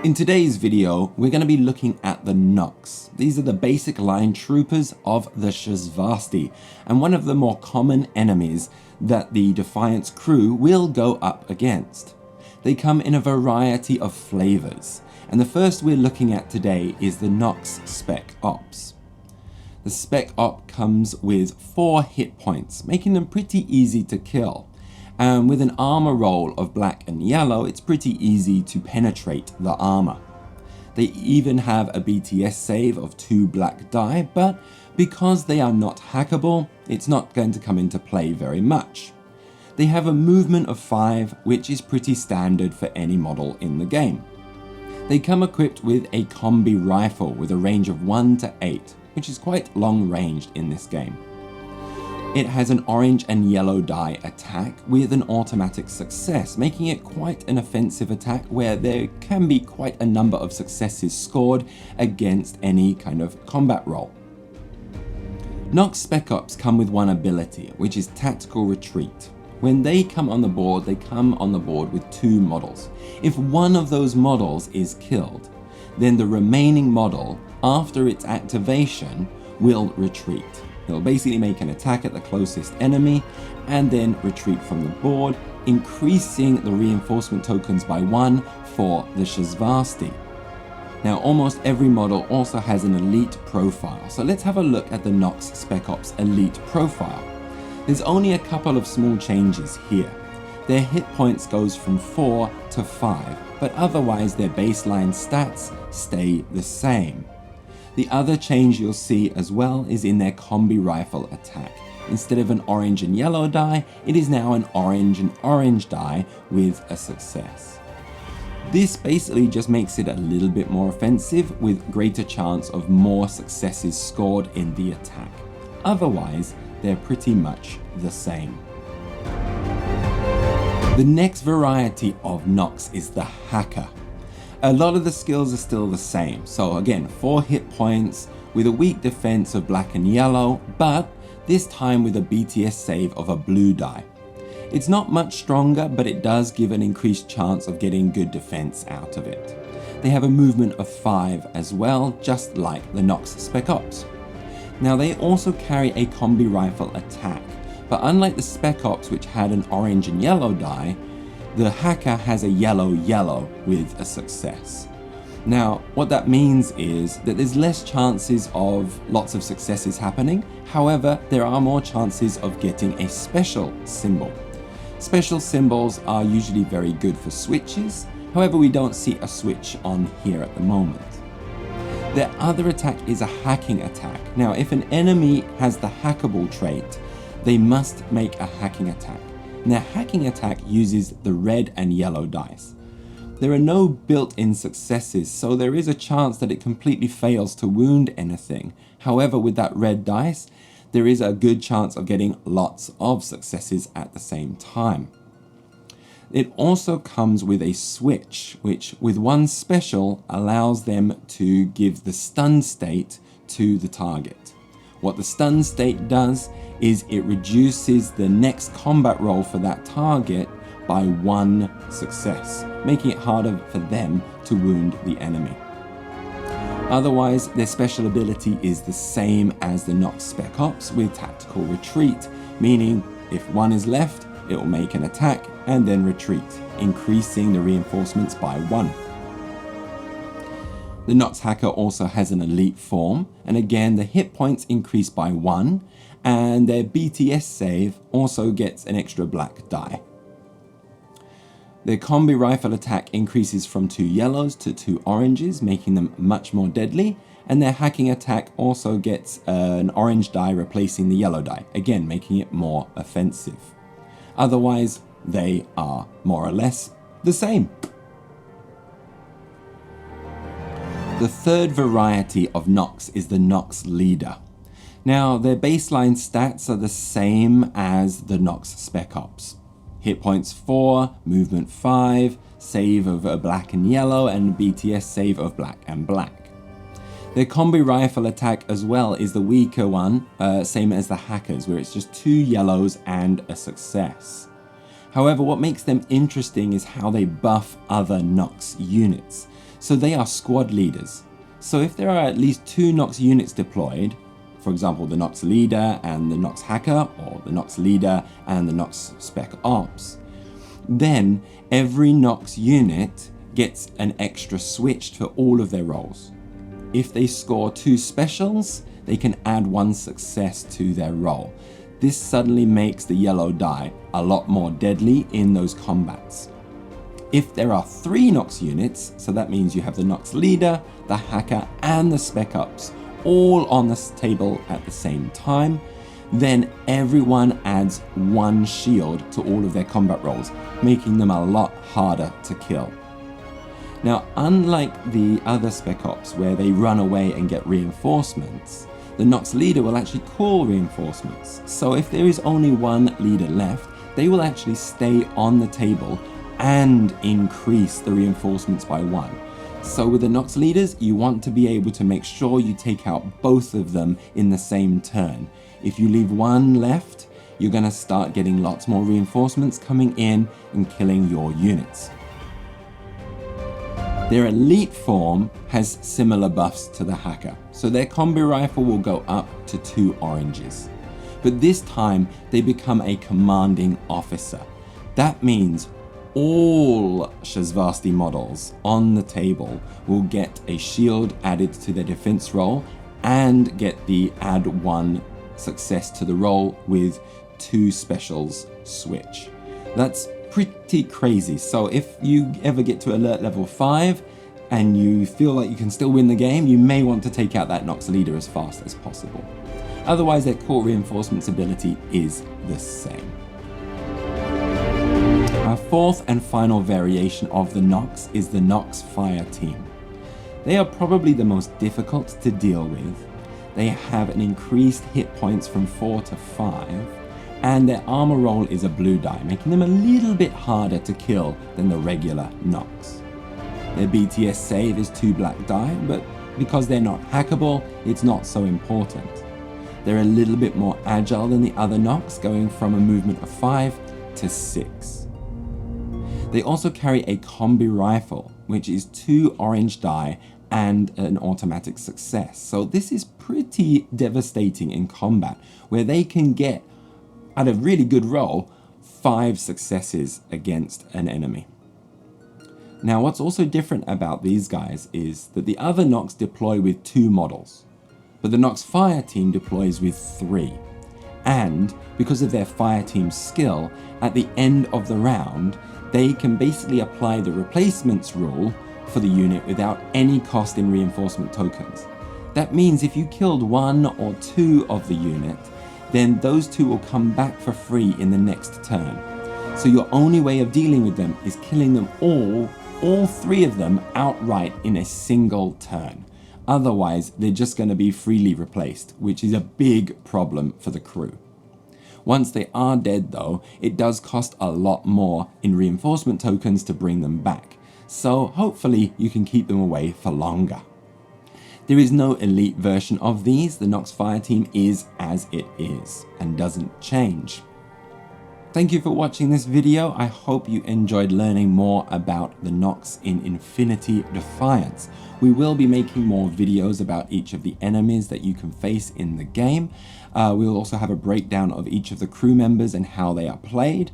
In today's video, we're going to be looking at the Nox. These are the basic line troopers of the Shasvastii, and one of the more common enemies that the Defiance crew will go up against. They come in a variety of flavors, and the first we're looking at today is the Nox Spec Ops. The Spec Op comes with 4 hit points, making them pretty easy to kill. And with an armor roll of black and yellow, it's pretty easy to penetrate the armor. They even have a BTS save of 2 black die, but because they are not hackable, it's not going to come into play very much. They have a movement of 5, which is pretty standard for any model in the game. They come equipped with a combi rifle with a range of 1 to 8, which is quite long ranged in this game. It has an orange and yellow die attack with an automatic success, making it quite an offensive attack where there can be quite a number of successes scored against any kind of combat role. Nox Spec Ops come with one ability, which is Tactical Retreat. When they come on the board, they come on the board with 2 models. If one of those models is killed, then the remaining model, after its activation, will retreat. It'll basically make an attack at the closest enemy and then retreat from the board, increasing the reinforcement tokens by 1 for the Shasvastii. Now, almost every model also has an elite profile, so let's have a look at the Nox Spec Ops elite profile. There's only a couple of small changes here. Their hit points goes from 4 to 5, but otherwise their baseline stats stay the same. The other change you'll see as well is in their combi rifle attack. Instead of an orange and yellow die, it is now an orange and orange die with a success. This basically just makes it a little bit more offensive with greater chance of more successes scored in the attack. Otherwise, they're pretty much the same. The next variety of Nox is the Hacker. A lot of the skills are still the same, so again 4 hit points with a weak defense of black and yellow, but this time with a BTS save of a blue die. It's not much stronger, but it does give an increased chance of getting good defense out of it. They have a movement of 5 as well, just like the Nox Spec Ops. Now they also carry a combi rifle attack, but unlike the Spec Ops, which had an orange and yellow die, the Hacker has a yellow with a success. Now, what that means is that there's less chances of lots of successes happening. However, there are more chances of getting a special symbol. Special symbols are usually very good for switches. However, we don't see a switch on here at the moment. Their other attack is a hacking attack. Now, if an enemy has the hackable trait, they must make a hacking attack. And their hacking attack uses the red and yellow dice. There are no built-in successes, so there is a chance that it completely fails to wound anything. However, with that red dice, there is a good chance of getting lots of successes at the same time. It also comes with a switch, which with one special allows them to give the stun state to the target. What the stun state does is it reduces the next combat roll for that target by 1 success, making it harder for them to wound the enemy. Otherwise, their special ability is the same as the Nox Spec Ops with Tactical Retreat, meaning if 1 is left, it will make an attack and then retreat, increasing the reinforcements by 1. The Nox Hacker also has an elite form, and again the hit points increase by 1, and their BTS save also gets an extra black die. Their combi rifle attack increases from 2 yellows to 2 oranges, making them much more deadly, and their hacking attack also gets an orange die replacing the yellow die, again making it more offensive. Otherwise, they are more or less the same. The third variety of Nox is the Nox Leader. Now, their baseline stats are the same as the Nox Spec Ops. Hit points 4, movement 5, save of black and yellow, and BTS save of black and black. Their combi rifle attack as well is the weaker one, same as the Hackers, where it's just 2 yellows and a success. However, what makes them interesting is how they buff other Nox units. So they are squad leaders. So if there are at least 2 Nox units deployed, for example the Nox Leader and the Nox Hacker, or the Nox Leader and the Nox Spec Ops, then every Nox unit gets an extra switch for all of their roles. If they score 2 specials, they can add 1 success to their role. This suddenly makes the yellow die a lot more deadly in those combats. If there are 3 Nox units, so that means you have the Nox Leader, the Hacker and the Spec Ops all on this table at the same time, then everyone adds 1 shield to all of their combat roles, making them a lot harder to kill. Now, unlike the other Spec Ops where they run away and get reinforcements, the Nox Leader will actually call reinforcements. So if there is only 1 leader left, they will actually stay on the table and increase the reinforcements by 1. So with the Nox Leaders, you want to be able to make sure you take out both of them in the same turn. If you leave 1 left, you're going to start getting lots more reinforcements coming in and killing your units. Their elite form has similar buffs to the Hacker, so their combi rifle will go up to 2 oranges. But this time they become a commanding officer. That means all Shasvastii models on the table will get a shield added to their defense roll and get the add 1 success to the roll with 2 specials switch. That's pretty crazy. So if you ever get to alert level 5 and you feel like you can still win the game, you may want to take out that Nox Leader as fast as possible. Otherwise, their core reinforcements ability is the same. Our 4th and final variation of the Nox is the Nox Fire Team. They are probably the most difficult to deal with. They have an increased hit points from 4 to 5, and their armor roll is a blue die, making them a little bit harder to kill than the regular Nox. Their BTS save is 2 black die, but because they're not hackable, it's not so important. They're a little bit more agile than the other Nox, going from a movement of 5 to 6. They also carry a combi rifle, which is 2 orange die and an automatic success. So this is pretty devastating in combat, where they can get, at a really good roll, 5 successes against an enemy. Now what's also different about these guys is that the other Nox deploy with 2 models, but the Nox Fire Team deploys with 3. And because of their Fire Team skill, at the end of the round, they can basically apply the replacements rule for the unit without any cost in reinforcement tokens. That means if you killed 1 or 2 of the unit, then those 2 will come back for free in the next turn. So your only way of dealing with them is killing them all 3 of them outright in a single turn. Otherwise, they're just going to be freely replaced, which is a big problem for the crew. Once they are dead though, it does cost a lot more in reinforcement tokens to bring them back. So hopefully you can keep them away for longer. There is no elite version of these. The Nox Fire Team is as it is and doesn't change. Thank you for watching this video. I hope you enjoyed learning more about the Nox in Infinity Defiance. We will be making more videos about each of the enemies that you can face in the game. We'll also have a breakdown of each of the crew members and how they are played.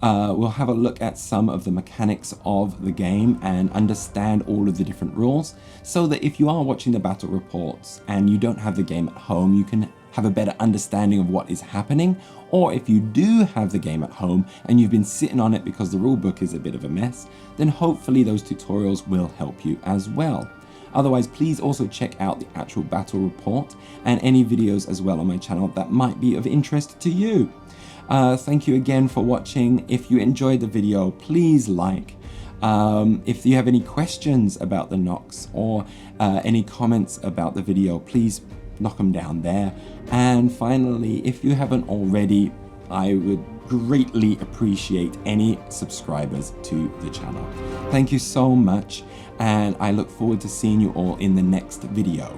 We'll have a look at some of the mechanics of the game and understand all of the different rules, so that if you are watching the battle reports and you don't have the game at home, you can have a better understanding of what is happening. Or if you do have the game at home and you've been sitting on it because the rulebook is a bit of a mess, then hopefully those tutorials will help you as well. Otherwise, please also check out the actual battle report and any videos as well on my channel that might be of interest to you. Thank you again for watching. If you enjoyed the video, please like. If you have any questions about the Nox or any comments about the video, please knock them down there. And finally, if you haven't already, I would greatly appreciate any subscribers to the channel. Thank you so much, and I look forward to seeing you all in the next video.